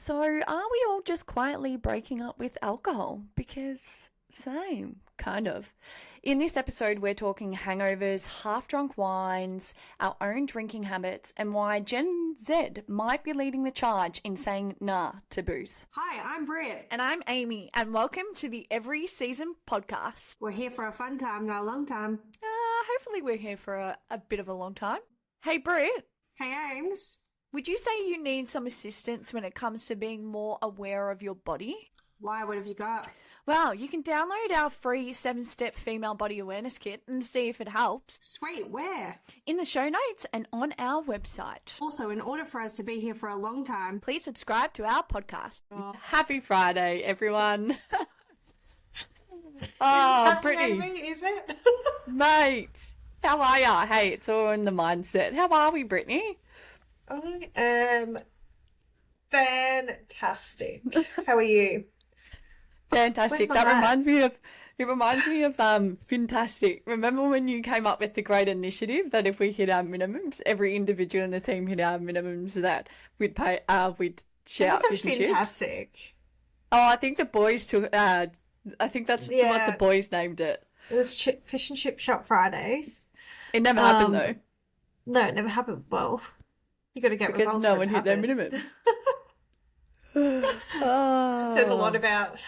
So, are we all just quietly breaking up with alcohol? Because, same, kind of. In this episode, we're talking hangovers, half drunk wines, our own drinking habits, and why Gen Z might be leading the charge in saying nah to booze. Hi, I'm Britt. And I'm Amy, and welcome to the Every Season podcast. We're here for a fun time, not a long time. Hopefully, we're here for a bit of a long time. Hey, Britt. Hey, Ames. Would you say you need some assistance when it comes to being more aware of your body? Why? What have you got? Well, you can download our free 7-step female body awareness kit and see if it helps. Sweet, where? In the show notes and on our website. Also, in order for us to be here for a long time, please subscribe to our podcast. Happy Friday, everyone. Oh, Brittany. Is it? Mate, how are ya? Hey, it's all in the mindset. How are we, Brittany? I am fantastic. How are you? Fantastic. That reminds me of fantastic. Remember when you came up with the great initiative that if we hit our minimums, every individual in the team hit our minimums, that we'd shout fish and chips? Fantastic. Oh, I think the boys took. I think that's what the boys named it. It was Fish and Chip Shop Fridays. It never happened though. No, it never happened. Well, you got to get because results. No one hit their minimum. Oh. Says a lot about.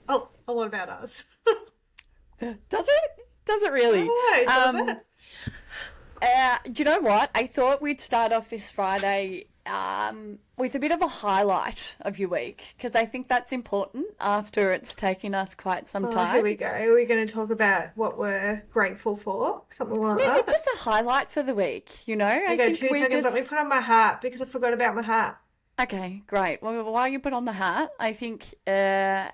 Oh, a lot about us. Does it? Does it really? No, does it? Do you know what? I thought we'd start off this Friday with a bit of a highlight of your week, because I think that's important after it's taken us quite some time. Here we go. Are we going to talk about what we're grateful for? Something like that? Just a highlight for the week, you know? Okay, 2 seconds. Let me put on my hat because I forgot about my hat. Okay, great. Well, while you put on the hat, I think it's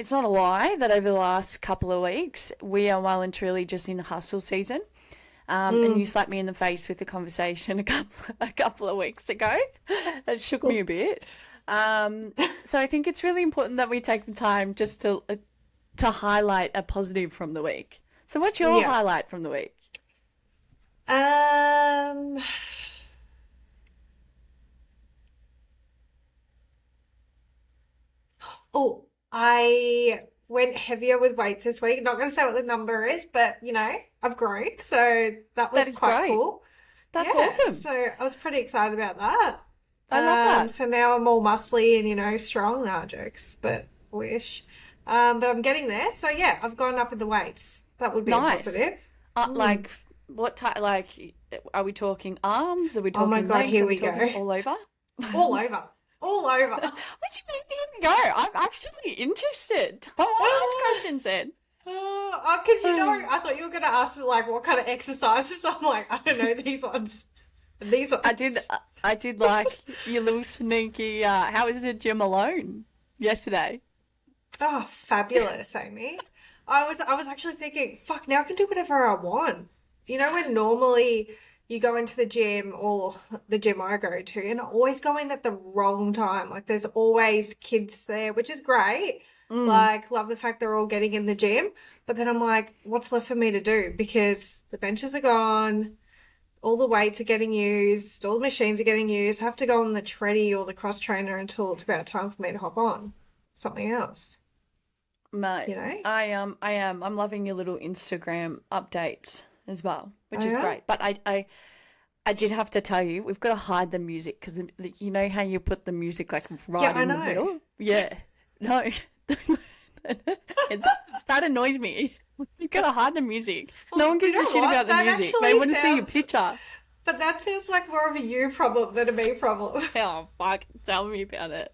not a lie that over the last couple of weeks, we are well and truly just in hustle season. And you slapped me in the face with a conversation a couple of weeks ago. It shook me a bit. So I think it's really important that we take the time just to highlight a positive from the week. So what's your highlight from the week? Oh, I went heavier with weights this week. Not going to say what the number is, but, you know, I've grown. So that was quite cool. That's awesome. So I was pretty excited about that. I love that. So now I'm all muscly and, you know, strong. Nah, jokes, but wish. But I'm getting there. So, yeah, I've gone up in the weights. That would be a positive. Like, what type, like, are we talking arms? Are we talking legs? Oh, my God, here we go. All over? All over. All over. What do you mean? Here we go. I'm actually interested. I want to ask questions then. Because, you know, I thought you were going to ask me, like, what kind of exercises. I'm like, I don't know, these ones. These ones. I did like your little sneaky, how was the gym alone yesterday? Oh, fabulous, Amy. I was actually thinking, fuck, now I can do whatever I want. You know, when normally you go into the gym, or the gym I go to, and I always go in at the wrong time. Like, there's always kids there, which is great. Like, love the fact they're all getting in the gym. But then I'm like, what's left for me to do? Because the benches are gone, all the weights are getting used, all the machines are getting used. I have to go on the treadie or the cross trainer until it's about time for me to hop on something else. Mate, you know? I am. I'm loving your little Instagram updates as well, which is great. But I did have to tell you, we've got to hide the music, because you know how you put the music like right in the middle? Yeah. No. That annoys me. You've got to hide the music. No one gives a shit about the music. They want to see your picture. But that sounds like more of a you problem than a me problem. Oh, fuck. Tell me about it.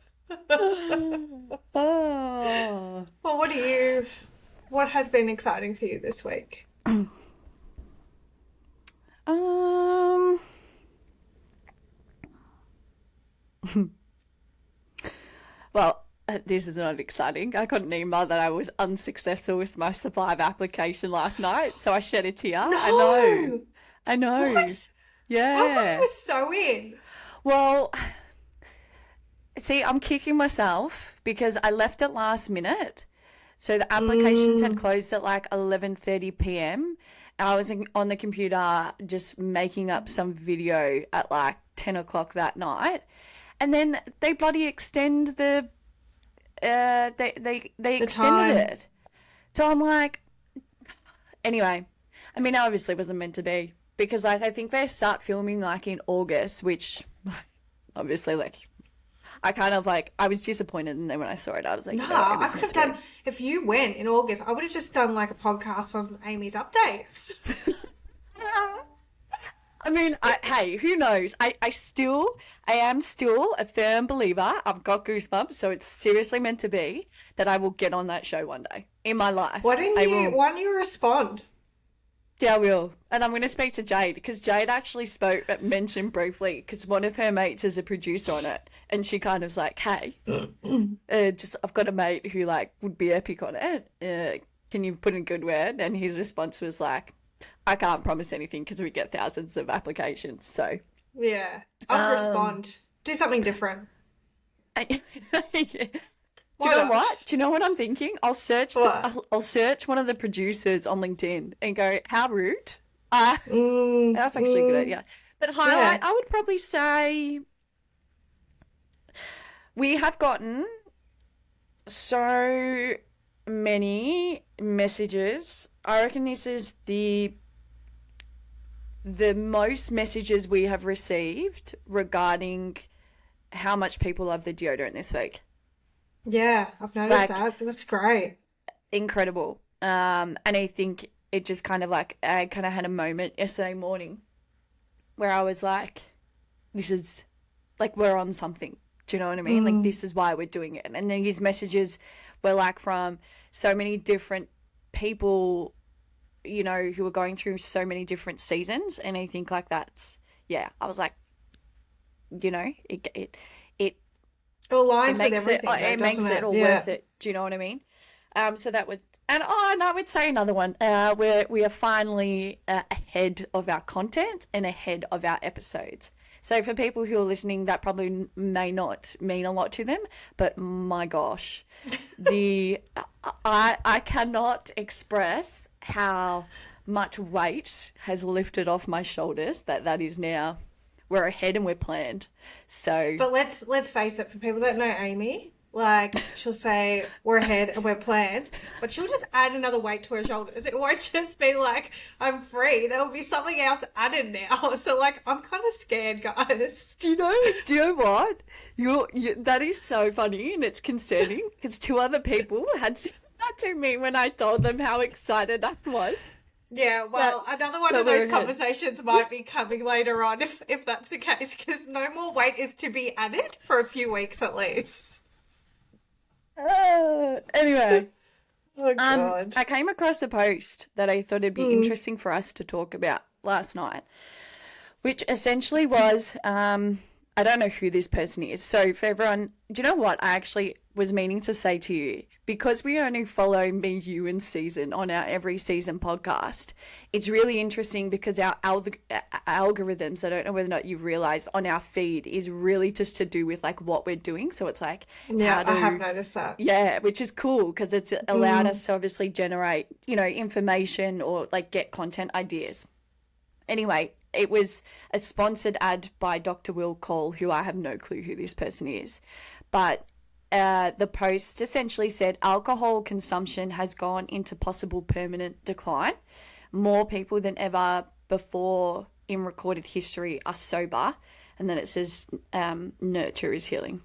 Well, what has been exciting for you this week? Well, this is not exciting. I got an email that I was unsuccessful with my Survive application last night, so I shed a tear. No! I know. What? Yeah. I thought you were so in. Well, see, I'm kicking myself because I left it last minute. So the applications had closed at like 11:30 p.m. I was on the computer just making up some video at like 10 o'clock that night. And then they bloody extend they The extended time. it. So I'm like, anyway, I mean, it obviously wasn't meant to be because like I think they start filming like in August, which obviously like I kind of like I was disappointed, and then when I saw it, I was like, Nah, you know what, it I was could meant have to be. done, if you went in August, I would have just done like a podcast on Amy's updates. I mean, hey, who knows? I am still a firm believer. I've got goosebumps, so it's seriously meant to be that I will get on that show one day in my Why life. didn't I you, will. why didn't you respond? Yeah, I will. And I'm going to speak to Jade because Jade actually mentioned briefly because one of her mates is a producer on it. And she kind of was like, hey, I've got a mate who like would be epic on it. Can you put in a good word? And his response was like, I can't promise anything because we get thousands of applications. So, Yeah, I would um, respond. Do something different. do you Why know not? what? Do you know what I'm thinking? What? I'll search one of the producers on LinkedIn and go, how rude. Mm, That's actually a good mm, idea. But highlight, yeah. I would probably say we have gotten so many messages. I reckon this is the most messages we have received regarding how much people love the deodorant this week. Yeah, I've noticed Like that. That's great. incredible. And I think it just kind of like I kind of had a moment yesterday morning where I was like, this is like we're on something. Do you know what I mean? Like Mm, this is why we're doing it. And then his messages were like from so many different people, you know, who were going through so many different seasons. And I think like that's yeah. I was like, you know, it it aligns with everything though, it doesn't makes it it? all Yeah. worth it. Do you know what I mean? So that would and I would say another one. We are finally ahead of our content and ahead of our episodes. So for people who are listening, that probably may not mean a lot to them, but my gosh, the I cannot express how much weight has lifted off my shoulders that is now we're ahead and we're planned. So But let's face it, for people that know Amy, like she'll say we're ahead and we're planned, but she'll just add another weight to her shoulders. It won't just be like I'm free. There'll be something else added now. So like I'm kind of scared, guys. do you know what? That is so funny and it's concerning because two other people had said that to me when I told them how excited I was Yeah, that well, another one that of we're those ahead. conversations might be coming later on if that's the case, because no more weight is to be added for a few weeks at least. Anyway, Oh God. I came across a post that I thought it'd be Mm. interesting for us to talk about last night, which essentially was I don't know who this person is. So for everyone, do you know what I actually was meaning to say to you? Because we only follow me, you, and Season on our every season podcast. It's really interesting because our algorithms, I don't know whether or not you've realized, on our feed is really just to do with like what we're doing. So it's like Yeah, how I have to noticed that. yeah, which is cool because it's allowed Mm. us to obviously generate, you know, information or like get content ideas. Anyway, it was a sponsored ad by Dr. Will Cole, who I have no clue who this person is. But the post essentially said alcohol consumption has gone into possible permanent decline. More people than ever before in recorded history are sober. And then it says nurture is healing.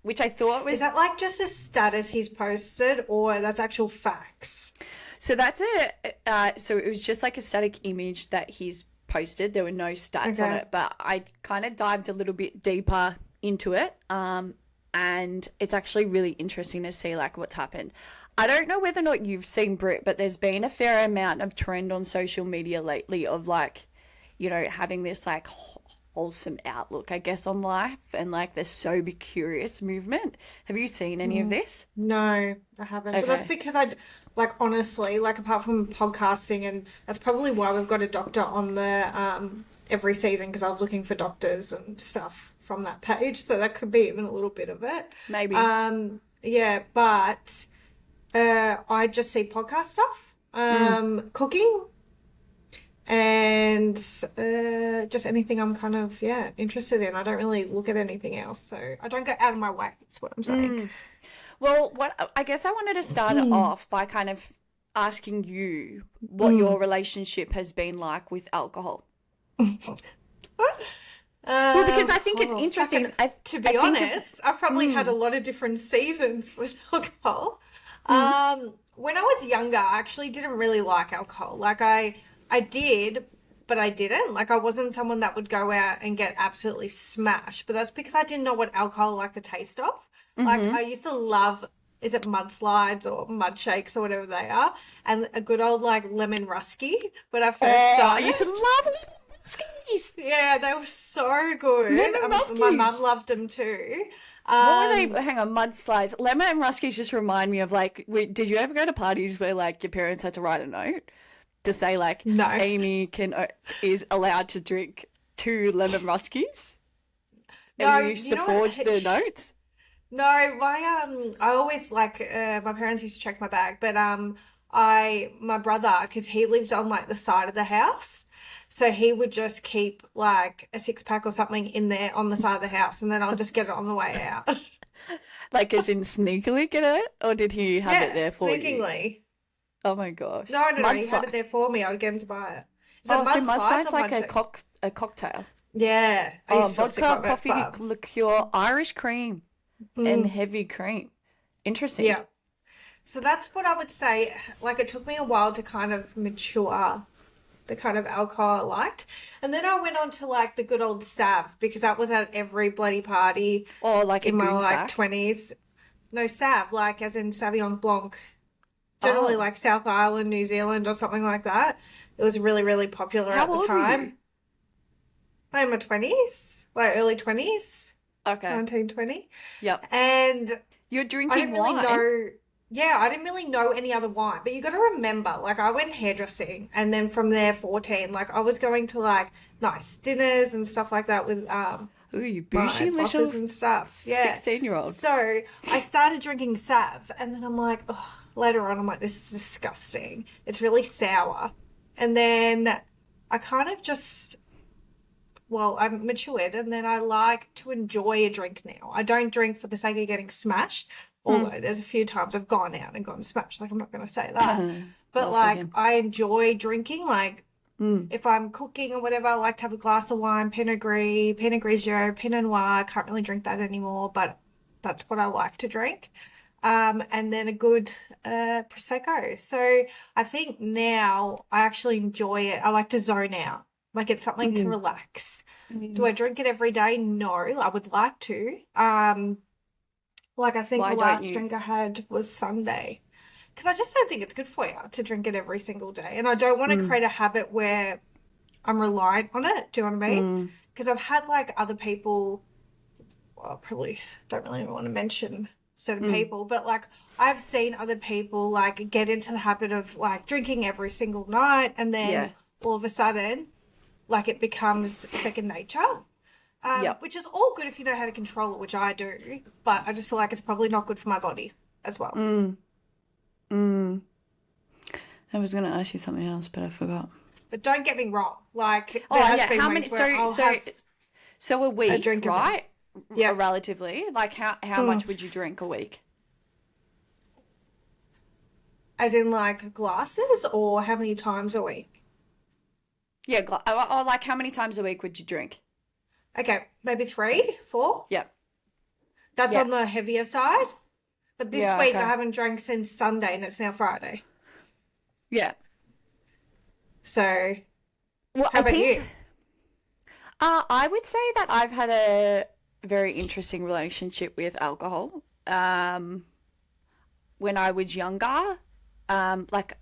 Which I thought Is was that like just a status he's posted, or that's actual facts? so so it was just like a static image that he's posted. There were no stats on Okay. it, but I kind of dived a little bit deeper into it. And it's actually really interesting to see like what's happened. I don't know whether or not you've seen Brit, but there's been a fair amount of trend on social media lately of like, you know, having this like wholesome outlook, I guess, on life and like the sober curious movement. Have you seen any of Mm. this? No, I haven't. But that's Okay. because like honestly, like apart from podcasting, and that's probably why we've got a doctor on the every season, because I was looking for doctors and stuff from that page. So that could be even a little bit of it. Maybe. Yeah, but I just see podcast stuff. Mm. Cooking, and just anything I'm kind of, yeah, interested in. I don't really look at anything else, so I don't go out of my way, is what I'm saying. Mm. Well, what I guess I wanted to start it Mm. off by kind of asking you what Mm. your relationship has been like with alcohol. Well, because I think it's interesting. Fucking, I to I be think of honest, I've probably had a mm, lot of different seasons with alcohol. mm, When I was younger, I actually didn't really like alcohol. Like I did, but I didn't. Like I wasn't someone that would go out and get absolutely smashed. But that's because I didn't know what alcohol like the taste of. Like mm-hmm. I used to love, is it mudslides or mud shakes or whatever they are, and a good old like lemon rusky when I first Oh, I started. used to love lemon muskies. Yeah, they were so good. Lemon My mum muskies. loved them too. What were they? Um, Hang on, mudslides. Lemon and muskies just remind me of like, did you ever go to parties where like your parents had to write a note to say like no, Amy is allowed to drink 2 lemon muskies, and you no, used you to know what? forge the notes? No, I always like my parents used to check my bag, but my brother, because he lived on like the side of the house, so he would just keep like a 6 pack or something in there on the side of the house, and then I'll just get it on the way out. Like, as in sneakily get it, or did he have it Yeah, there for you? sneakingly. Oh my gosh, No, no, no, he had it mudslide. there for me. I would get him to buy it. Is it Oh, so mudslides mudslide's or like mud shake? a cocktail. Yeah, I Oh, used to feel sick vodka, on it, coffee, but liqueur, Irish cream, and mm, heavy cream. Interesting. yeah. So that's what I would say. Like it took me a while to kind of mature the kind of alcohol I liked. And then I went on to like the good old Sav because that was at every bloody party Or like a in my goon like sack. 20s. No Sav, like as in Sauvignon Blanc. Generally Oh, like South Island, New Zealand or something like that. It was really, really popular how at the old were you? time. I'm in my 20s, like early 20s, Okay. 1920. Yep. And You're I drinking didn't really wine. know, yeah, I didn't really know any other wine. But you got to remember, like, I went hairdressing, and then from there, 14, like, I was going to like nice dinners and stuff like that with Ooh, you my bougie little bosses and stuff. Yeah. 16-year-old. So I started drinking Sav, and then I'm like, oh, later on, I'm like, this is disgusting. It's really sour. And then I kind of just, well, I'm matured and then I like to enjoy a drink now. I don't drink for the sake of getting smashed, Hmm. although there's a few times I've gone out and gotten smashed. Like, I'm not going to say that. But Well like, spoken. I enjoy drinking. Like, Mm. if I'm cooking or whatever, I like to have a glass of wine, Pinot Gris, Pinot Grigio, Pinot Noir. I can't really drink that anymore, but that's what I like to drink. And then a good Prosecco. So I think now I actually enjoy it. I like to zone out. Like it's something to Mm. relax. Do Mm. I drink it every day? No, I would like to. Like I think the Why don't last you? drink I had was Sunday. Because I just don't think it's good for you to drink it every single day. And I don't want to Mm. create a habit where I'm reliant on it. Do you know what I mean? Mm. Because I've had like other people, well, I probably don't really want to mention certain Mm. people, but like I've seen other people like get into the habit of like drinking every single night and then Yeah. all of a sudden like it becomes second nature. Yep. Which is all good if you know how to control it, which I do, but I just feel like it's probably not good for my body as well. Mm. Mm. I was gonna ask you something else, but I forgot. But don't get me wrong, like there Oh has yeah, been how many? weeks where So I'll have so a a week, drink a day. right? Yeah. Relatively, like how Mm. much would you drink a week? As in like glasses or how many times a week? Yeah, or like how many times a week would you drink? Okay, maybe three, four. Yep. That's Yeah. on the heavier side. But this Yeah. week I Okay. haven't drank since Sunday and it's now Friday. Yeah. So, Well, how I about think you? I would say that I've had a very interesting relationship with alcohol. When I was younger, like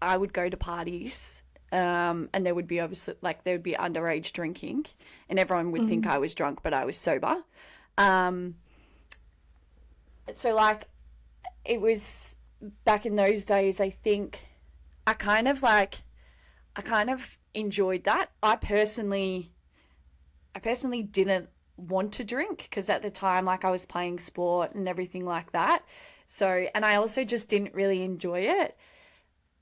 I would go to parties, and there would be obviously like there would be underage drinking, and everyone would think Mm, I was drunk, but I was sober. Um, so like it was back in those days. I think I kind of like I kind of enjoyed that. I personally didn't want to drink because at the time, like I was playing sport and everything like that. So, and I also just didn't really enjoy it.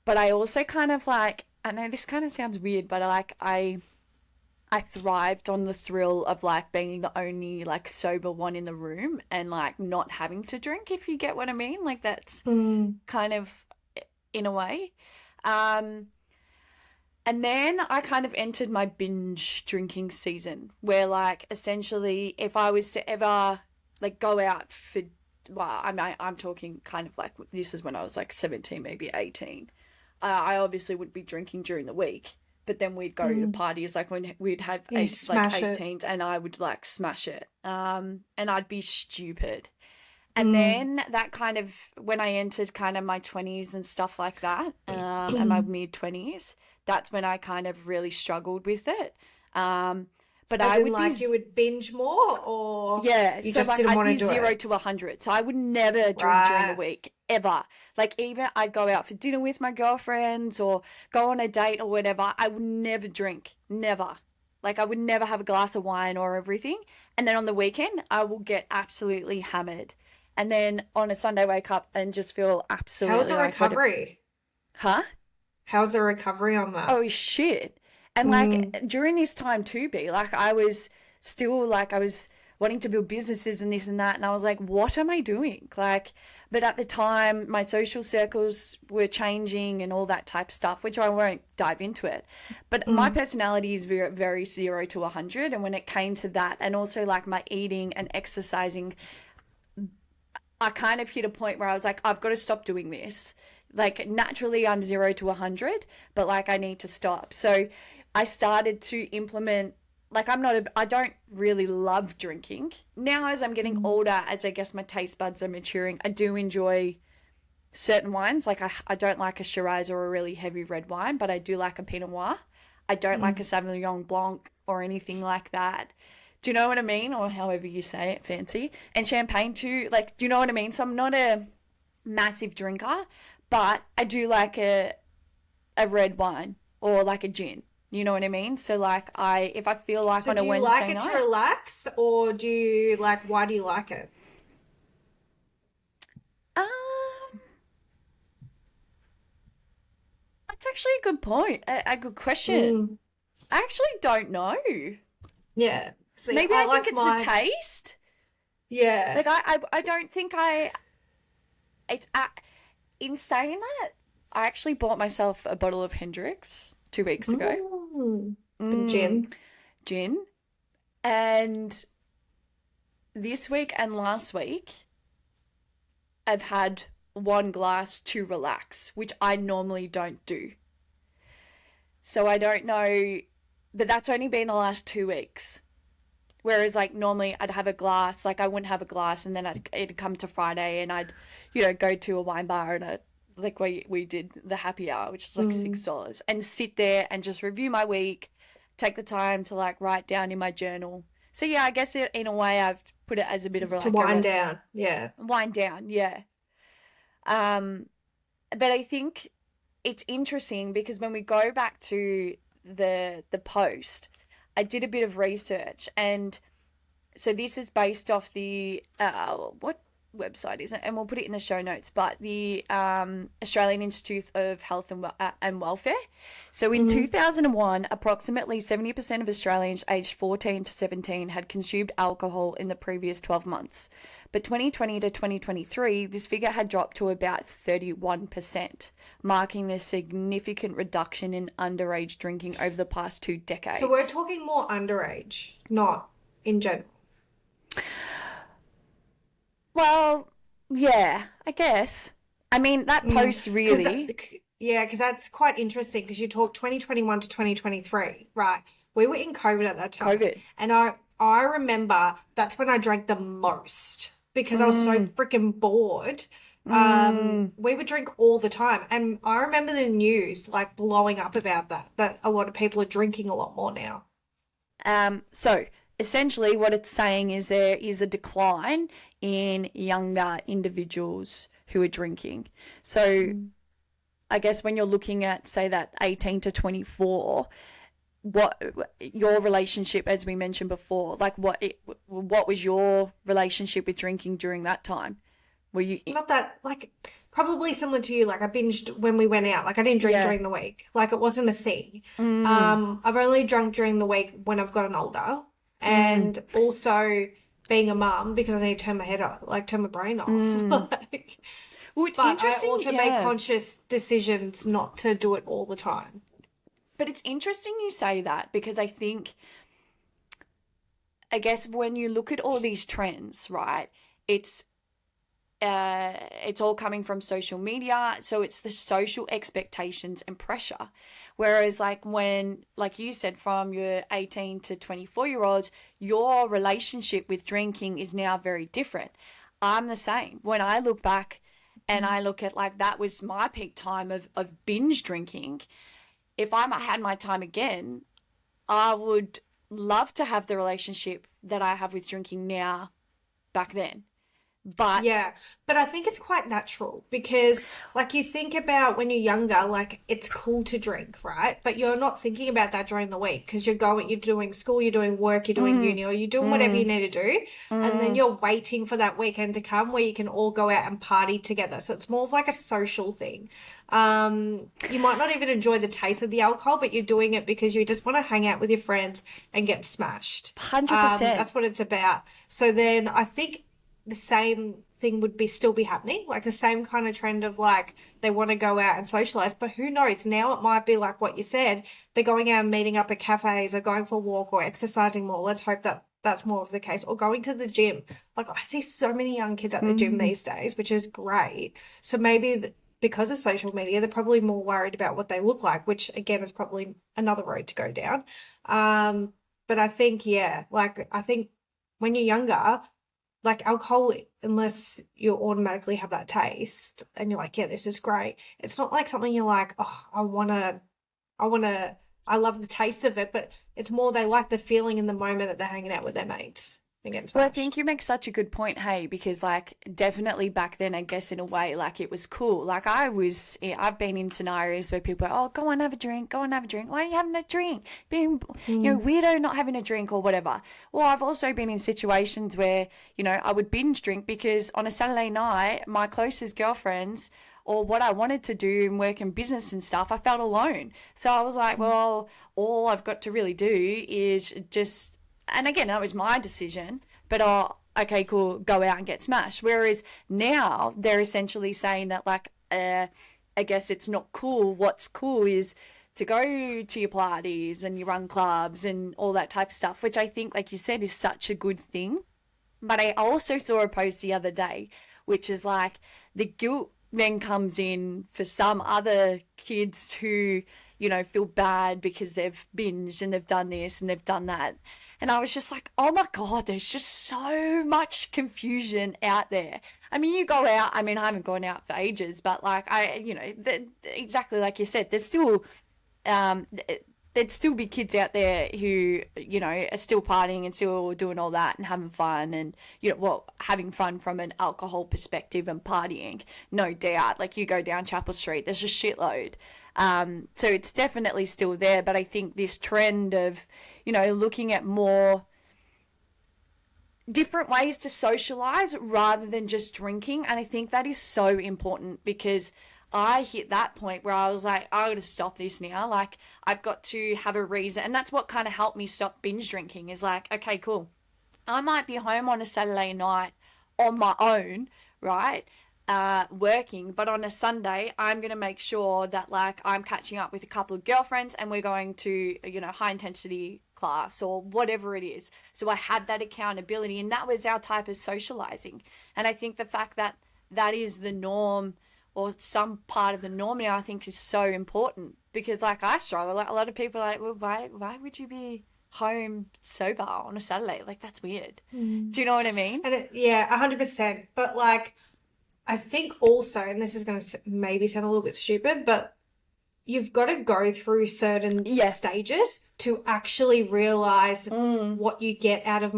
But I also kind of like I know this kind of sounds weird, but I thrived on the thrill of like being the only like sober one in the room and like not having to drink, if you get what I mean. Like that's Mm. kind of in a way. Um, and then I kind of entered my binge drinking season where like essentially if I was to ever like go out for well, I'm talking kind of like this is when I was like 17, maybe 18. I obviously would be drinking during the week, but then we'd go to Mm. parties like when we'd have You like smash it. 18s and I would like smash it. And I'd be stupid. And Mm. then that kind of when I entered kind of my 20s and stuff like that, and my mid 20s, that's when I kind of really struggled with it. Um, but As I in, would be like, you would binge more, or yeah, you so just like didn't I'd want to be do zero it? to 100. So I would never drink during the Right. week, ever. Like even I'd go out for dinner with my girlfriends or go on a date or whatever. I would never drink, never. Like I would never have a glass of wine or everything. And then on the weekend, I will get absolutely hammered. And then on a Sunday, wake up and just feel How was absolutely the like, what, recovery? huh? How's the recovery on that? Oh shit. And Mm. like during this time too, be like I was still like I was wanting to build businesses and this and that and I was like, what am I doing? Like but at the time my social circles were changing and all that type of stuff, which I won't dive into it. But my Mm. personality is very very 0 to 100 and when it came to that and also like my eating and exercising I kind of hit a point where I was like, I've got to stop doing this. Like naturally I'm 0 to 100, but like I need to stop. So I started to implement like I don't really love drinking. Now as I'm getting Mm. older, as I guess my taste buds are maturing, I do enjoy certain wines. Like I don't like a Shiraz or a really heavy red wine, but I do like a Pinot Noir. I don't like a Mm. Sauvignon Blanc or anything like that. Do you know what I mean? Or however you say it, fancy. And champagne too. Like, do you know what I mean? So I'm not a massive drinker, but I do like a red wine or like a gin. You know what I mean? So like if I feel like So on a do you like Wednesday it to night, relax, or do you like, why do you like it? um, that's actually a good point. A good question. Mm. I actually don't know. Yeah. See, Maybe I I think like it's the mine. taste. Yeah. Like I don't think it's in saying that I actually bought myself a bottle of Hendrix 2 weeks ago. Mm. But Mm, gin. gin. And this week and last week I've had one glass to relax, which I normally don't do. So I don't know, but that's only been the last 2 weeks. Whereas like normally I'd have a glass, like I wouldn't have a glass, and then it'd come to Friday, and I'd, go to a wine bar and like we did the happy hour, which is like Mm. $6, and sit there and just review my week, take the time to like write down in my journal. So yeah, I guess in a way I've put it as a bit of It's to like a wind down. Yeah. wind down, yeah. Um, but I think it's interesting because when we go back to the post, I did a bit of research and so this is based off the what website is it? And we'll put it in the show notes. But the Australian Institute of Health and Welfare. So in Mm. 2001, approximately 70% of Australians aged 14 to 17 had consumed alcohol in the previous 12 months. But 2020 to 2023, this figure had dropped to about 31%, marking a significant reduction in underage drinking over the past 2 So we're decades. talking more underage, not in general. Well, yeah, I guess. I mean, that Mm. post Because really, yeah, because that's quite interesting because you talk 2021 to 2023, right? We were in COVID at that time, COVID. and I remember that's when I drank the most because I was so Mm, freaking bored. mm. We would drink all the time, and I remember the news like blowing up about that a lot of people are drinking a lot more now. So essentially, what it's saying is there is a decline in younger individuals who are drinking. So Mm. I guess when you're looking at, say, that 18 to 24, what your relationship, as we mentioned before, like what was your relationship with drinking during that time? Were you Not that like. probably similar to you. Like I binged when we went out. Like I didn't drink Yeah. during the week. Like it wasn't a thing. Mm, I've only drunk during the week when I've gotten older, mm, and also being a mum because I need to turn my head off, like turn my brain off. mm. Like, Well, it's but I interesting, also make yeah. conscious decisions not to do it all the time. But it's interesting you say that because I guess when you look at all these trends, right, it's it's all coming from social media, so it's the social expectations and pressure. Whereas like when, like you said, from your 18 to 24-year-olds, your relationship with drinking is now very different. I'm the same. When I look back and I look at like that was my peak time of binge drinking, if I had my time again, I would love to have the relationship that I have with drinking now back then. But Yeah, but I think it's quite natural because, like, you think about when you're younger, like, it's cool to drink, right? But you're not thinking about that during the week because you're doing school, you're doing work, you're doing mm, uni, or you're doing whatever you mm, need to do. And then mm, you're waiting for that weekend to come where you can all go out and party together. So it's more of like a social thing. You might not even enjoy the taste of the alcohol, but you're doing it because you just want to hang out with your friends and get smashed. 100%. That's what it's about. So then I think the same thing would be still be happening, like the same kind of trend of like they want to go out and socialize, but who knows? Now it might be like what you said, they're going out and meeting up at cafes or going for a walk or exercising more. Let's hope that that's more of the case, or going to the gym. Like I see so many young kids at the gym Mm. these days, which is great. So maybe because of social media, they're probably more worried about what they look like, which again is probably another road to go down. But I think, yeah, like I think when you're younger, like alcohol, unless you automatically have that taste and you're like, yeah, this is great. It's not like something you're like, oh, I wanna, I love the taste of it, but it's more they like the feeling in the moment that they're hanging out with their mates and getting Well, I think smashed. you make such a good point, hey, because like definitely back then, I guess in a way, like it was cool. Like I've been in scenarios where people are, oh, go and have a drink, go and have a drink. Why are you having a drink? Being, Mm. weirdo not having a drink or whatever. Well, I've also been in situations where, I would binge drink because on a Saturday night, my closest girlfriends or what I wanted to do and work in business and stuff, I felt alone. So I was like, well, all I've got to really do is just, and again, that was my decision, but okay, cool, go out and get smashed. Whereas now they're essentially saying that, like, I guess it's not cool. What's cool is to go to your parties and your run clubs and all that type of stuff, which I think, like you said, is such a good thing. But I also saw a post the other day, which is like the guilt then comes in for some other kids who, feel bad because they've binged and they've done this and they've done that. And I was just like, oh my God, there's just so much confusion out there. I mean, you go out, I mean, I haven't gone out for ages, but like, exactly like you said, there's still um, there'd still be kids out there who, are still partying and still doing all that and having fun and, well, having fun from an alcohol perspective and partying, no doubt. Like you go down Chapel Street, there's a shitload. So it's definitely still there, but I think this trend of, looking at more different ways to socialize rather than just drinking. And I think that is so important because I hit that point where I was like, I got to stop this now. Like, I've got to have a reason. And that's what kind of helped me stop binge drinking is like, okay, cool. I might be home on a Saturday night on my own, right? Working, but on a Sunday, I'm going to make sure that like I'm catching up with a couple of girlfriends and we're going to, high intensity class or whatever it is. So I had that accountability and that was our type of socializing. And I think the fact that that is the norm or some part of the norm now, I think is so important because like I struggle. Like a lot of people are like, well, why would you be home sober on a Saturday? Like that's weird. Mm. Do you know what I mean? And yeah, 100%. But like, I think also, and this is going to maybe sound a little bit stupid, but you've got to go through certain Yeah. stages to actually realize Mm, what you get out of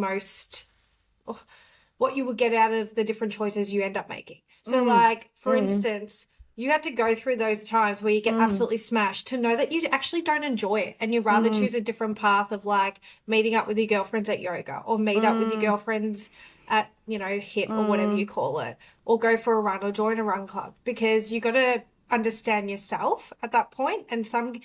what you would get out of the different choices you end up making. So, mm, like, for mm, instance, You had to go through those times where you get absolutely smashed to know that you actually don't enjoy it and you'd rather choose a different path of like meeting up with your girlfriends at yoga or meet up with your girlfriends at, you know, HIIT or whatever you call it, or go for a run or join a run club because you got to understand yourself at that point. And some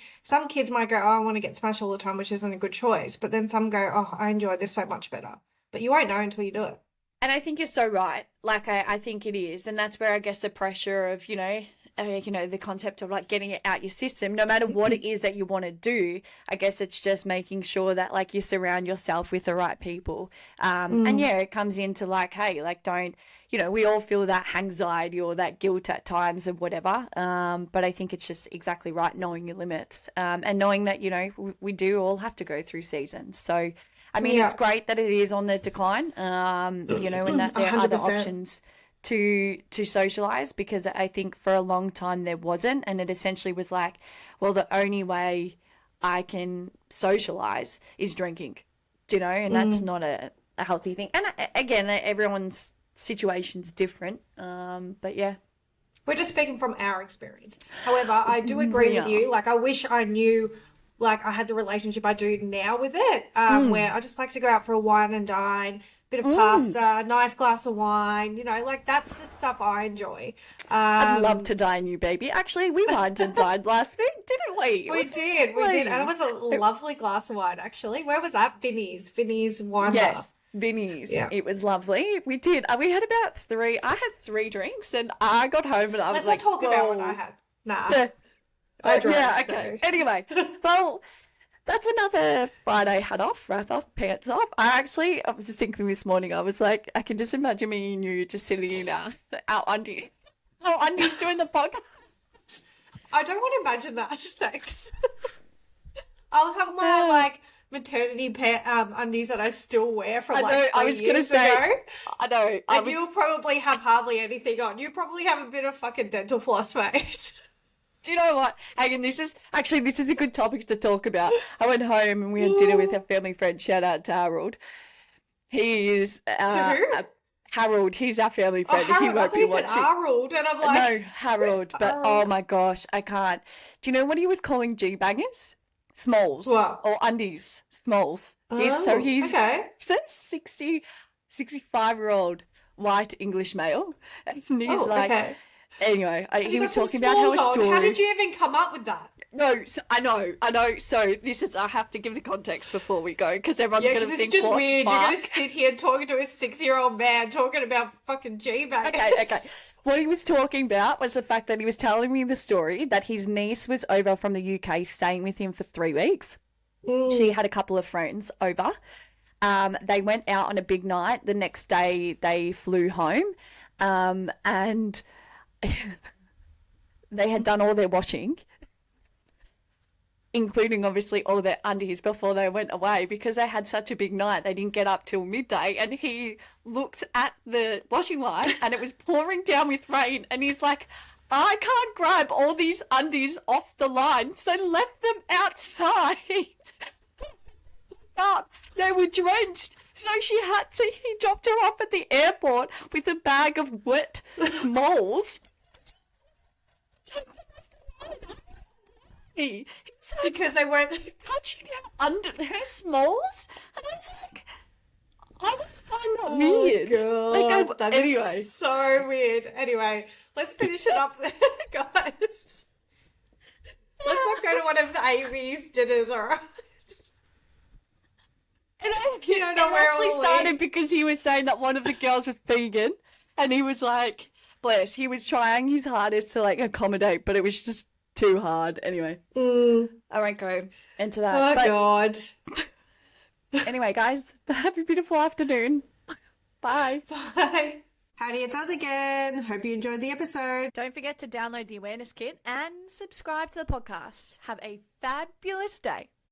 kids might go, oh, I want to get smashed all the time, which isn't a good choice. But then some go, oh, I enjoy this so much better. But you won't know until you do it. And I think you're so right. Like, I think it is. And that's where I guess the pressure of, the concept of like getting it out your system, no matter what it is that you want to do, I guess it's just making sure that like you surround yourself with the right people. And yeah, it comes into like, hey, like don't, we all feel that anxiety or that guilt at times or whatever. But I think it's just exactly right, knowing your limits, and knowing that, we do all have to go through seasons. So, I mean, it's great that it is on the decline, and that there are other 100%. options to socialize, because I think for a long time there wasn't, and it essentially was like, well, the only way I can socialize is drinking, and that's not a healthy thing. And again, everyone's situation's different, but yeah. We're just speaking from our experience. However, I do agree with you. Like, I wish I knew, like, I had the relationship I do now with it, where I just like to go out for a wine and dine, bit of pasta, nice glass of wine, like that's the stuff I enjoy. I'd love to dine you, baby. Actually, we wined and dined last week, didn't we? We did. And it was a lovely glass of wine, actually. Where was that? Vinny's wine bar. Yes, Vinny's. Yeah. It was lovely. We did. We had about I had 3 drinks, and I got home and I was like, let's not talk about what I had. Nah. I drove, yeah, okay. So. Anyway, well, that's another Friday hat off, wrap off, pants off. I was just thinking this morning, I was like, I can just imagine me and you just sitting in our undies. Our undies doing the podcast. I don't want to imagine that. Thanks. I'll have my maternity undies that I still wear from like 3 years ago. I know. And you'll probably have hardly anything on. You probably have a bit of fucking dental floss, mate. Do you know what? Hang on, this is a good topic to talk about. I went home and we had dinner with a family friend. Shout out to Harold. He is to who? Harold. He's our family friend. Harold. He won't be watching. Harold, and I'm like, no, Harold. But Harold? Oh my gosh, I can't. Do you know what he was calling G-bangers? Smalls. What? Or undies. Smalls. He's okay. He's a 65-year-old white English male. And he's okay. Anyway, he was talking about how a story. How did you even come up with that? No, so I know. So I have to give the context before we go, because everyone's going to think, it's just weird. Fuck? You're going to sit here talking to a 6-year-old man talking about fucking G-bangers. Okay. What he was talking about was the fact that he was telling me the story that his niece was over from the UK staying with him for 3 weeks. She had a couple of friends over. They went out on a big night. The next day they flew home, and they had done all their washing, including obviously all their undies, before they went away, because they had such a big night. They didn't get up till midday, and he looked at the washing line and it was pouring down with rain, and he's like, I can't grab all these undies off the line, so left them outside. They were drenched. So he dropped her off at the airport with a bag of wet smalls. Because they weren't touching her under her smalls, and I was like, I would find that weird. God, that is so weird. Anyway, let's finish it up there, guys. Let's not go to one of Amy's dinners, alright? And it actually started because he was saying that one of the girls was vegan, and he was like, bless, he was trying his hardest to like accommodate, but it was just too hard. Anyway, I won't go into that. Oh, God. Anyway, guys, have a beautiful afternoon. Bye. Bye. Howdy, it's us again. Hope you enjoyed the episode. Don't forget to download the awareness kit and subscribe to the podcast. Have a fabulous day.